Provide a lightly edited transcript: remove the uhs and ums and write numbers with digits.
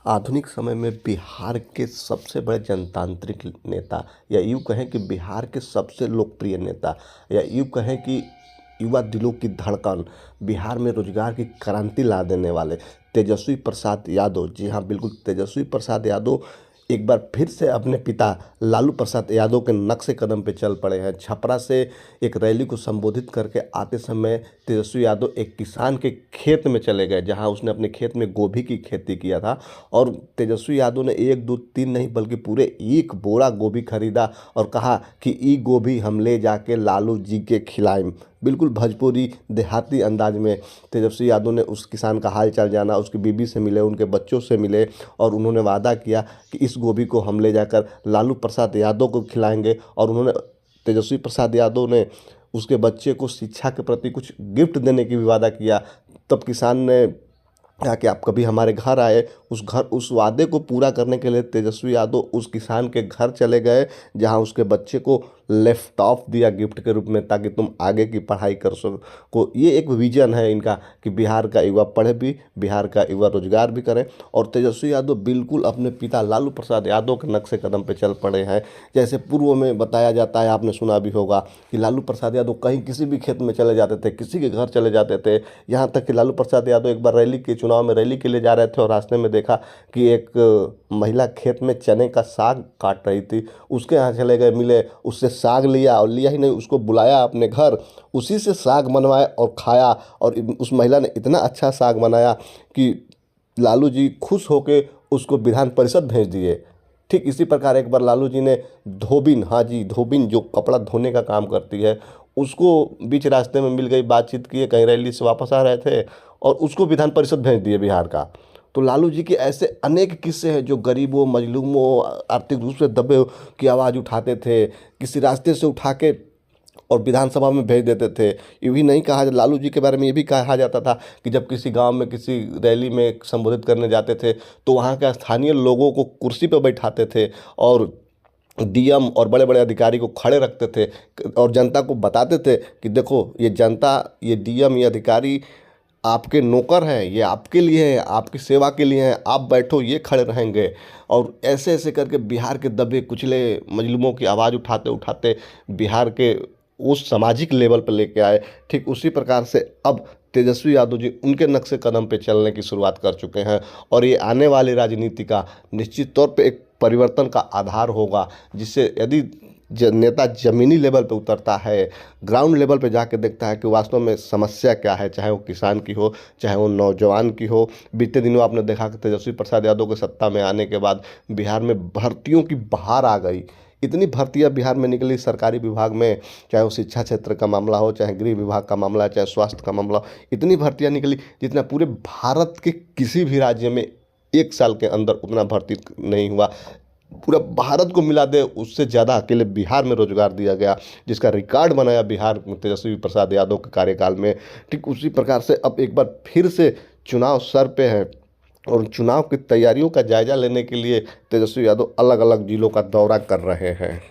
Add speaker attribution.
Speaker 1: आधुनिक समय में बिहार के सबसे बड़े जनतांत्रिक नेता या यूँ कहें कि बिहार के सबसे लोकप्रिय नेता या यूँ कहें कि युवा दिलों की धड़कन, बिहार में रोजगार की क्रांति ला देने वाले तेजस्वी प्रसाद यादव, जी हाँ बिल्कुल, तेजस्वी प्रसाद यादव एक बार फिर से अपने पिता लालू प्रसाद यादव के नक्शे कदम पे चल पड़े हैं। छपरा से एक रैली को संबोधित करके आते समय तेजस्वी यादव एक किसान के खेत में चले गए, जहां उसने अपने खेत में गोभी की खेती किया था। और तेजस्वी यादव ने एक दो तीन नहीं बल्कि पूरे एक बोरा गोभी खरीदा और कहा कि ई गोभी हम ले जाके लालू जी के खिलाएं। बिल्कुल भोजपुरी देहाती अंदाज में तेजस्वी यादव ने उस किसान का हाल चाल जाना, उसकी बीबी से मिले, उनके बच्चों से मिले और उन्होंने वादा किया कि इस गोभी को हम ले जाकर लालू प्रसाद यादव को खिलाएंगे। और उन्होंने तेजस्वी प्रसाद यादव ने उसके बच्चे को शिक्षा के प्रति कुछ गिफ्ट देने की भी वादा किया। तब किसान ने कहा कि आप कभी हमारे घर आए, उस वादे को पूरा करने के लिए तेजस्वी यादव उस किसान के घर चले गए, जहां उसके बच्चे को लैपटॉप दिया गिफ्ट के रूप में, ताकि तुम आगे की पढ़ाई कर सको। ये एक विजन है इनका कि बिहार का युवा पढ़े भी, बिहार का युवा रोजगार भी करे। और तेजस्वी यादव बिल्कुल अपने पिता लालू प्रसाद यादव के नक्शे कदम पे चल पड़े हैं। जैसे पूर्व में बताया जाता है, आपने सुना भी होगा कि लालू प्रसाद यादव कहीं किसी भी खेत में चले जाते थे, किसी के घर चले जाते थे। यहाँ तक कि लालू प्रसाद यादव एक बार चुनाव में रैली के लिए जा रहे थे और रास्ते में देखा कि एक महिला खेत में चने का साग काट रही थी। उसके यहाँ चले गए, मिले, उससे साग लिया और लिया ही नहीं, उसको बुलाया अपने घर, उसी से साग बनवाया और खाया। और उस महिला ने इतना अच्छा साग बनाया कि लालू जी खुश होके उसको विधान परिषद भेज दिए। ठीक इसी प्रकार एक बार लालू जी ने धोबिन, हाँ जी धोबिन, जो कपड़ा धोने का काम करती है, उसको बीच रास्ते में मिल गई, बातचीत किए, कहीं रैली से वापस आ रहे थे और उसको विधान परिषद भेज दिए बिहार का। तो लालू जी के ऐसे अनेक किस्से हैं जो गरीबों, मजलूमों, आर्थिक रूप से दबे की आवाज़ उठाते थे, किसी रास्ते से उठा के और विधानसभा में भेज देते थे। ये भी नहीं कहा, लालू जी के बारे में ये भी कहा जाता था कि जब किसी गांव में किसी रैली में संबोधित करने जाते थे तो वहाँ के स्थानीय लोगों को कुर्सी पर बैठाते थे और डीएम और बड़े बड़े अधिकारी को खड़े रखते थे और जनता को बताते थे कि देखो ये जनता, ये डीएम, ये अधिकारी आपके नौकर हैं, ये आपके लिए हैं, आपकी सेवा के लिए हैं, आप बैठो, ये खड़े रहेंगे। और ऐसे ऐसे करके बिहार के दबे कुचले मजलूमों की आवाज़ उठाते उठाते बिहार के उस सामाजिक लेवल पर लेके आए। ठीक उसी प्रकार से अब तेजस्वी यादव जी उनके नक्शे कदम पे चलने की शुरुआत कर चुके हैं और ये आने वाली राजनीति का निश्चित तौर पे एक परिवर्तन का आधार होगा, जिससे यदि नेता ज़मीनी लेवल पे उतरता है, ग्राउंड लेवल पे जाके देखता है कि वास्तव में समस्या क्या है, चाहे वो किसान की हो, चाहे वो नौजवान की हो। बीते दिनों आपने देखा कि तेजस्वी प्रसाद यादव के सत्ता में आने के बाद बिहार में भर्तियों की बहार आ गई। इतनी भर्तियां बिहार में निकली सरकारी विभाग में, चाहे वो शिक्षा क्षेत्र का मामला हो, चाहे गृह विभाग का मामला है, चाहे स्वास्थ्य का मामला हो, इतनी भर्तियां निकली जितना पूरे भारत के किसी भी राज्य में एक साल के अंदर उतना भर्ती नहीं हुआ। पूरा भारत को मिला दे उससे ज़्यादा अकेले बिहार में रोजगार दिया गया, जिसका रिकॉर्ड बनाया बिहार तेजस्वी प्रसाद यादव के कार्यकाल में। ठीक उसी प्रकार से अब एक बार फिर से चुनाव सर पे है और चुनाव की तैयारियों का जायजा लेने के लिए तेजस्वी यादव अलग अलग जिलों का दौरा कर रहे हैं।